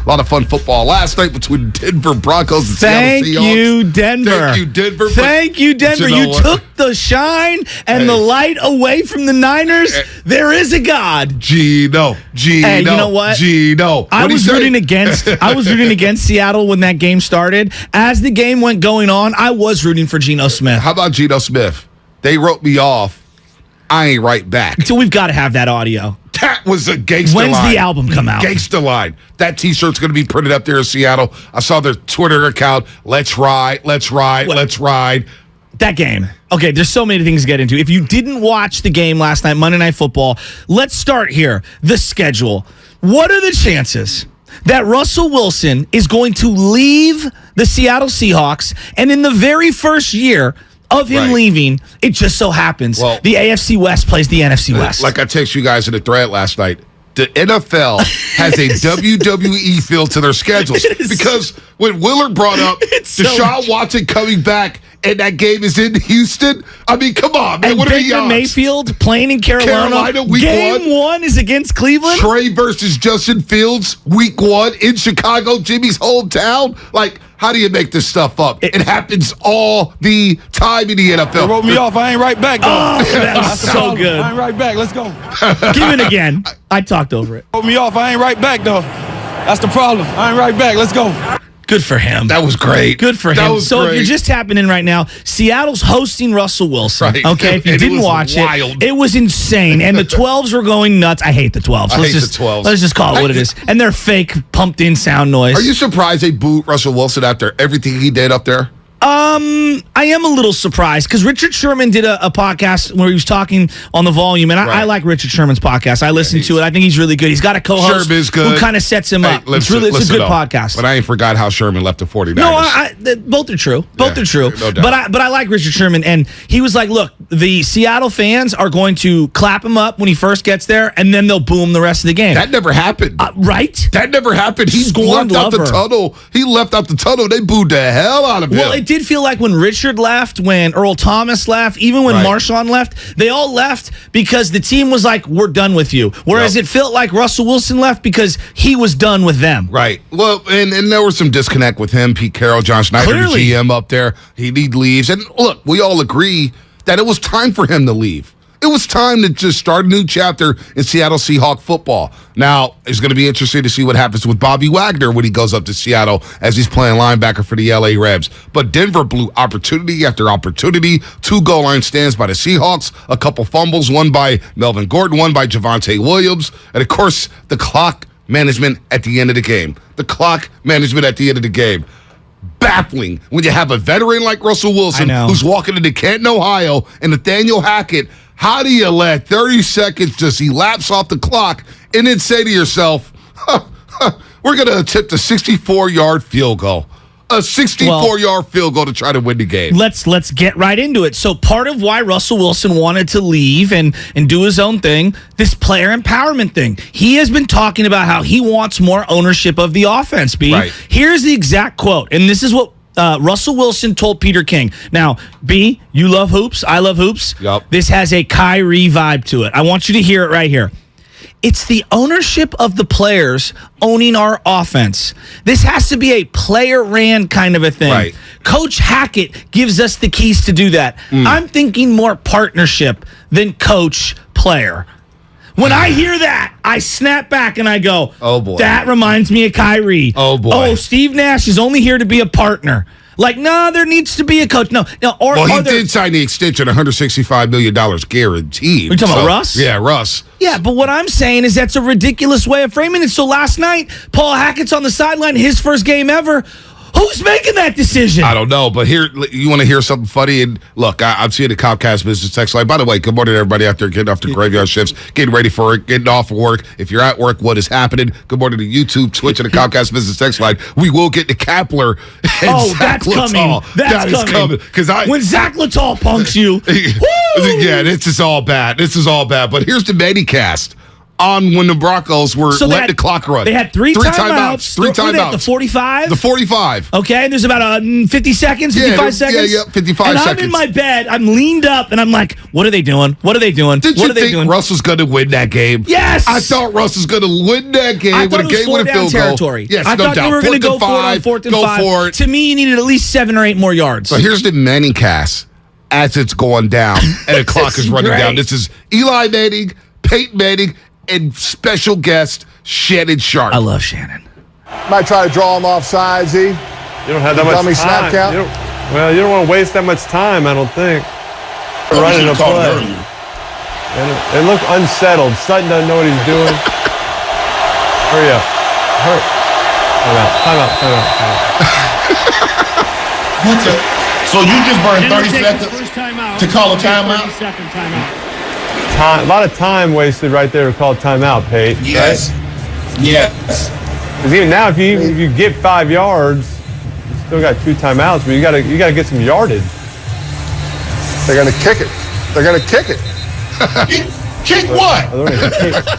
A lot of fun football last night between Denver Broncos and Seattle Seahawks. Thank you, Denver. Thank you, Denver. You took the shine and the light away from the Niners. There is a God. Gino. Hey, you know what? Gino. I was rooting against Seattle when that game started. As the game went going on, I was rooting for Geno Smith. How about Geno Smith? They wrote me off. I ain't right back. So we've got to have that audio. That was a gangster line. When's the album come out? Gangster line. That T-shirt's going to be printed up there in Seattle. I saw their Twitter account. Let's ride. That game. Okay, there's so many things to get into. If you didn't watch the game last night, Monday Night Football, let's start here. The schedule. What are the chances that Russell Wilson is going to leave the Seattle Seahawks, and in the very first year of him leaving, it just so happens the AFC West plays the NFC West? Like I texted you guys in the thread last night, the NFL has a WWE feel to their schedules. Because when Willard brought up Deshaun Watson coming back and that game is in Houston, I mean, come on, man. And what are the Baker odds? Mayfield playing in Carolina week game one is against Cleveland. Trey versus Justin Fields, week 1 in Chicago, Jimmy's hometown. Like, how do you make this stuff up? It happens all the time in the NFL. They wrote me off. I ain't right back, though. Oh, that was so good. I ain't right back. Let's go. Give it again. I talked over it. Wrote me off. I ain't right back, though. That's the problem. I ain't right back. Let's go. Good for him. That was great. Good for him. So if you're just tapping in right now, Seattle's hosting Russell Wilson. Right. Okay, if you didn't watch it, it was insane. And the 12s were going nuts. I hate the 12s. I hate the 12s. Let's just call it what it is. And they're fake, pumped-in sound noise. Are you surprised they booed Russell Wilson after everything he did up there? I am a little surprised because Richard Sherman did a podcast where he was talking on the volume, and I like Richard Sherman's podcast. I listened to it. I think he's really good. He's got a co-host who kind of sets him up. It's a good podcast. But I ain't forgot how Sherman left the 49ers. No, both are true. Both are true. No doubt. But I like Richard Sherman, and he was like, look, the Seattle fans are going to clap him up when he first gets there, and then they'll boo him the rest of the game. That never happened. Right? That never happened. He left out the tunnel. He left out the tunnel. They booed the hell out of him. Well, it did feel like when Richard left, when Earl Thomas left, even when Marshawn left, they all left because the team was like, we're done with you. Whereas it felt like Russell Wilson left because he was done with them. Right. Well, and there was some disconnect with him, Pete Carroll, John Schneider, the GM up there. He leaves. And look, we all agree that it was time for him to leave. It was time to just start a new chapter in Seattle Seahawk football. Now, it's going to be interesting to see what happens with Bobby Wagner when he goes up to Seattle as he's playing linebacker for the LA Rams. But Denver blew opportunity after opportunity. 2 goal line stands by the Seahawks, a couple fumbles, one by Melvin Gordon, one by Javonte Williams, and, of course, the clock management at the end of the game. Baffling when you have a veteran like Russell Wilson who's walking into Canton, Ohio, and Nathaniel Hackett. How do you let 30 seconds just elapse off the clock and then say to yourself, we're going to attempt a 64-yard field goal? A 64-yard field goal to try to win the game. Let's get right into it. So part of why Russell Wilson wanted to leave and do his own thing, this player empowerment thing. He has been talking about how he wants more ownership of the offense, B. Right. Here's the exact quote, and this is what Russell Wilson told Peter King. Now, B, you love hoops. I love hoops. Yep. This has a Kyrie vibe to it. I want you to hear it right here. It's the ownership of the players owning our offense. This has to be a player-ran kind of a thing. Right. Coach Hackett gives us the keys to do that. I'm thinking more partnership than coach-player. When I hear that, I snap back and I go, oh, boy. That reminds me of Kyrie. Oh, boy. Oh, Steve Nash is only here to be a partner. Like, no, there needs to be a coach. No. He did sign the extension, $165 million guaranteed. Are you talking about Russ? Yeah, Russ. Yeah, but what I'm saying is that's a ridiculous way of framing it. So last night, Paul Hackett's on the sideline, his first game ever. Who's making that decision? I don't know, but here, you want to hear something funny? And look, I'm seeing the Comcast Business Text line. By the way, good morning to everybody out there getting off the graveyard shifts, getting ready for it, getting off of work. If you're at work, what is happening? Good morning to YouTube, Twitch, and the Comcast Business Text line. We will get to Kapler and Zach Littall. That's coming. When Zach Littall punks you, yeah, this is all bad. But here's the Medicast. on when the Broncos were letting the clock run. They had three timeouts. Three timeouts. The 45? The 45. Okay, and there's about 50 seconds, 55 seconds? Yeah, 55 and seconds. I'm in my bed, I'm leaned up, and I'm like, what are they doing? What are they doing? Did what you are they think doing? Russ was going to win that game? Yes! I thought Russ was going to win that game. I thought it was four down territory. Yes, I no thought doubt. they were going to go for it on 4th and 5. For it. To me, you needed at least 7 or 8 more yards. So here's the Manning cast as it's going down and the clock is running down. This is Eli Manning, Peyton Manning, and special guest Shannon Sharp. I love Shannon. Might try to draw him off side, Z. You don't have that much Dummy time. snap count. You don't want to waste that much time, I don't think. Running a play. And it looked unsettled. Sutton doesn't know what he's doing. Hurry up. Hurry. Time out. What the? So you just burned 30 seconds to call a timeout? A lot of time wasted right there to call timeout, Pate. Yes. Right? Yes. Because even now, if you get 5 yards, you still got 2 timeouts, but you gotta get some yardage. They're going to kick it. They're going to kick it. Kick what?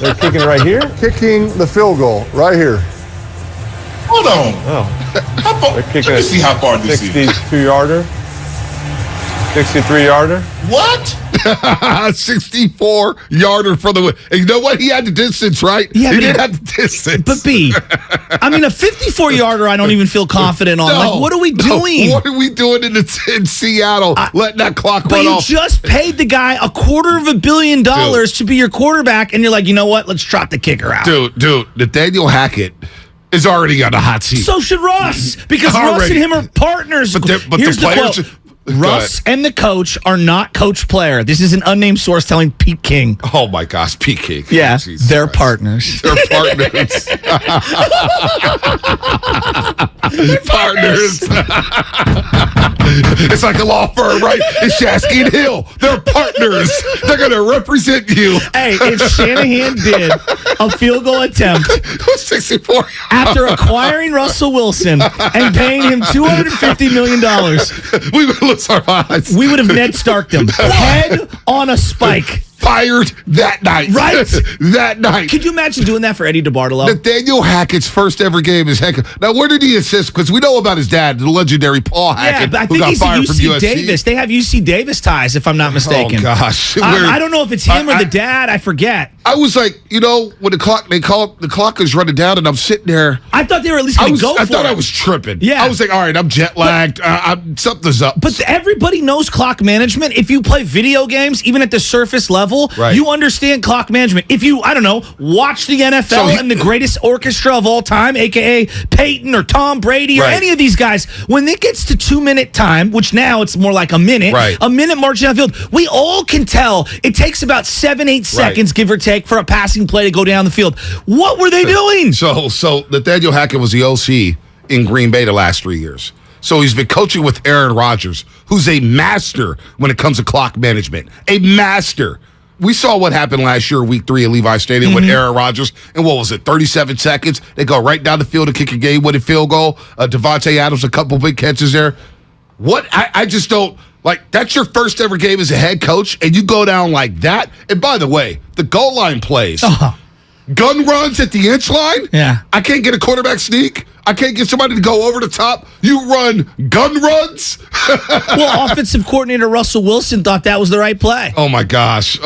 They're kicking right here? Kicking the field goal right here. Hold on. Oh. How far? They're kicking Let me see how far this is. 62-yarder. 63-yarder. What? 64-yarder for the win. And you know what? He had the distance, right? Yeah, he didn't have the distance. But B, I mean, a 54-yarder I don't even feel confident on. Like, what are we doing? What are we doing in Seattle? Letting that clock But run you off. just paid the guy $250 million to be your quarterback, and you're like, you know what? Let's trot the kicker out. Dude, Nathaniel Hackett is already on the hot seat. So should Russ, because Russ and him are partners. But Here's the players. quote. Russ and the coach are not coach-player. This is an unnamed source telling Pete King. Oh, my gosh, Pete King. Yeah, Jesus they're Christ. partners. They're partners. Partners. It's like a law firm, right? It's Shasky and Hill. They're partners. They're going to represent you. Hey, if Shanahan did a field goal attempt 64 after acquiring Russell Wilson and paying him $250 million, we would lose our minds. we would have Ned Starked him. Head on a spike. Fired that night. Right? That night. Could you imagine doing that for Eddie DeBartolo? Nathaniel Hackett's first ever game is Hackett. Now, where did he assist? Because we know about his dad, the legendary Paul Hackett, Yeah, but I who think got he's at fired from UC USC. Davis. They have UC Davis ties, if I'm not mistaken. Oh, gosh. I don't know if it's him or the dad. I forget. I was like, when the clock is running down, and I'm sitting there. I thought they were at least going to go for it. I thought I was tripping. Yeah. I was like, all right, I'm jet lagged. Something's up. But everybody knows clock management. If you play video games, even at the surface level, Right. you understand clock management. If you, watch the NFL and the greatest orchestra of all time, a.k.a. Peyton or Tom Brady or Right. any of these guys, when it gets to 2-minute time, which now it's more like a minute, Right. a minute marching downfield, we all can tell it takes about 7-8 seconds, give or take, for a passing play to go down the field. What were they doing? So Nathaniel Hackett was the OC in Green Bay the last 3 years. So he's been coaching with Aaron Rodgers, who's a master when it comes to clock management. A master. We saw what happened last year, week 3 at Levi Stadium with Aaron Rodgers. And what was it, 37 seconds? They go right down the field to kick a game-winning field goal. Devontae Adams, a couple big catches there. What? I just don't. Like, that's your first ever game as a head coach, and you go down like that. And by the way, the goal line plays. Gun runs at the inch line? Yeah. I can't get a quarterback sneak. I can't get somebody to go over the top. You run gun runs? Well, offensive coordinator Russell Wilson thought that was the right play. Oh, my gosh.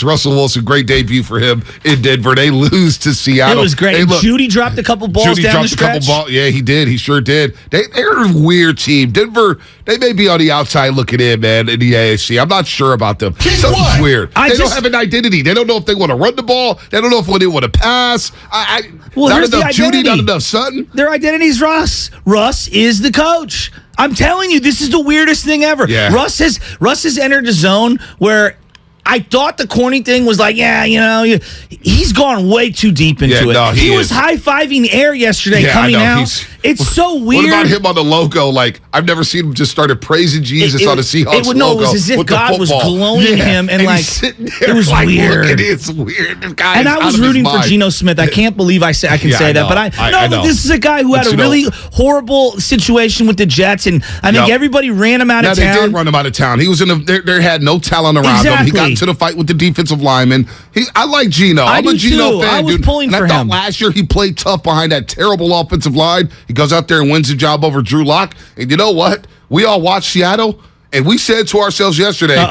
Russell Wilson, great debut for him in Denver. They lose to Seattle. It was great. Hey, look, Judy dropped a couple balls down the stretch. Yeah, he did. He sure did. They're a weird team. Denver, they may be on the outside looking in, man, in the AFC. I'm not sure about them. Something's weird. They don't have an identity. They don't know if they want to run the ball. They don't know if they want to pass. Not here's the enough Judy, identity. not enough Sutton. Their identity is Russ. Russ is the coach. I'm telling you, this is the weirdest thing ever. Yeah. Russ has entered a zone where I thought the corny thing was like, he's gone way too deep into it. No, he was high-fiving air yesterday coming out. It's so weird. What about him on the logo? Like, I've never seen him just started praising Jesus on the Seahawks logo. No, it was as if God was glowing him and like, it was like, weird. Look, it is weird. And I was rooting for Geno Smith. I can't believe I can say that, but I know this is a guy who had a really horrible situation with the Jets, and I think everybody ran him out of town. They did run him out of town. He was they had no talent around him. He got into the fight with the defensive lineman. I like Geno. I'm a Geno fan, I was dude. pulling for him. I thought him. last year he played tough behind that terrible offensive line. He goes out there and wins the job over Drew Lock. And you know what? We all watched Seattle, and we said to ourselves yesterday,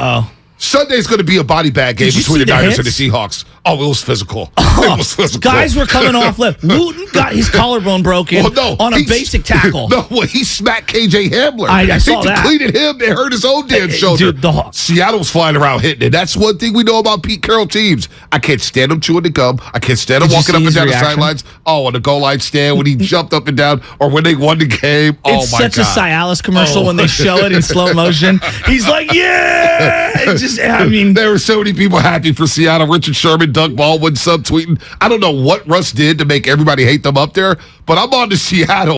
Sunday's going to be a body bag game between the Niners and the Seahawks. Oh, it was physical. It was physical. Guys were coming off left. Wooten got his collarbone broken on a basic tackle. He smacked KJ Hamler. I saw that. He depleted him. They hurt his own damn shoulder. Dude, Seattle's flying around hitting it. That's one thing we know about Pete Carroll teams. I can't stand him chewing the gum. I can't stand him walking up and down the sidelines. Oh, on the goal line stand when he jumped up and down, or when they won the game. It's such a Cialis commercial when they show it in slow motion. He's like, yeah! There were so many people happy for Seattle. Richard Sherman, Doug Baldwin subtweeting. I don't know what Russ did to make everybody hate them up there, but I'm on to Seattle.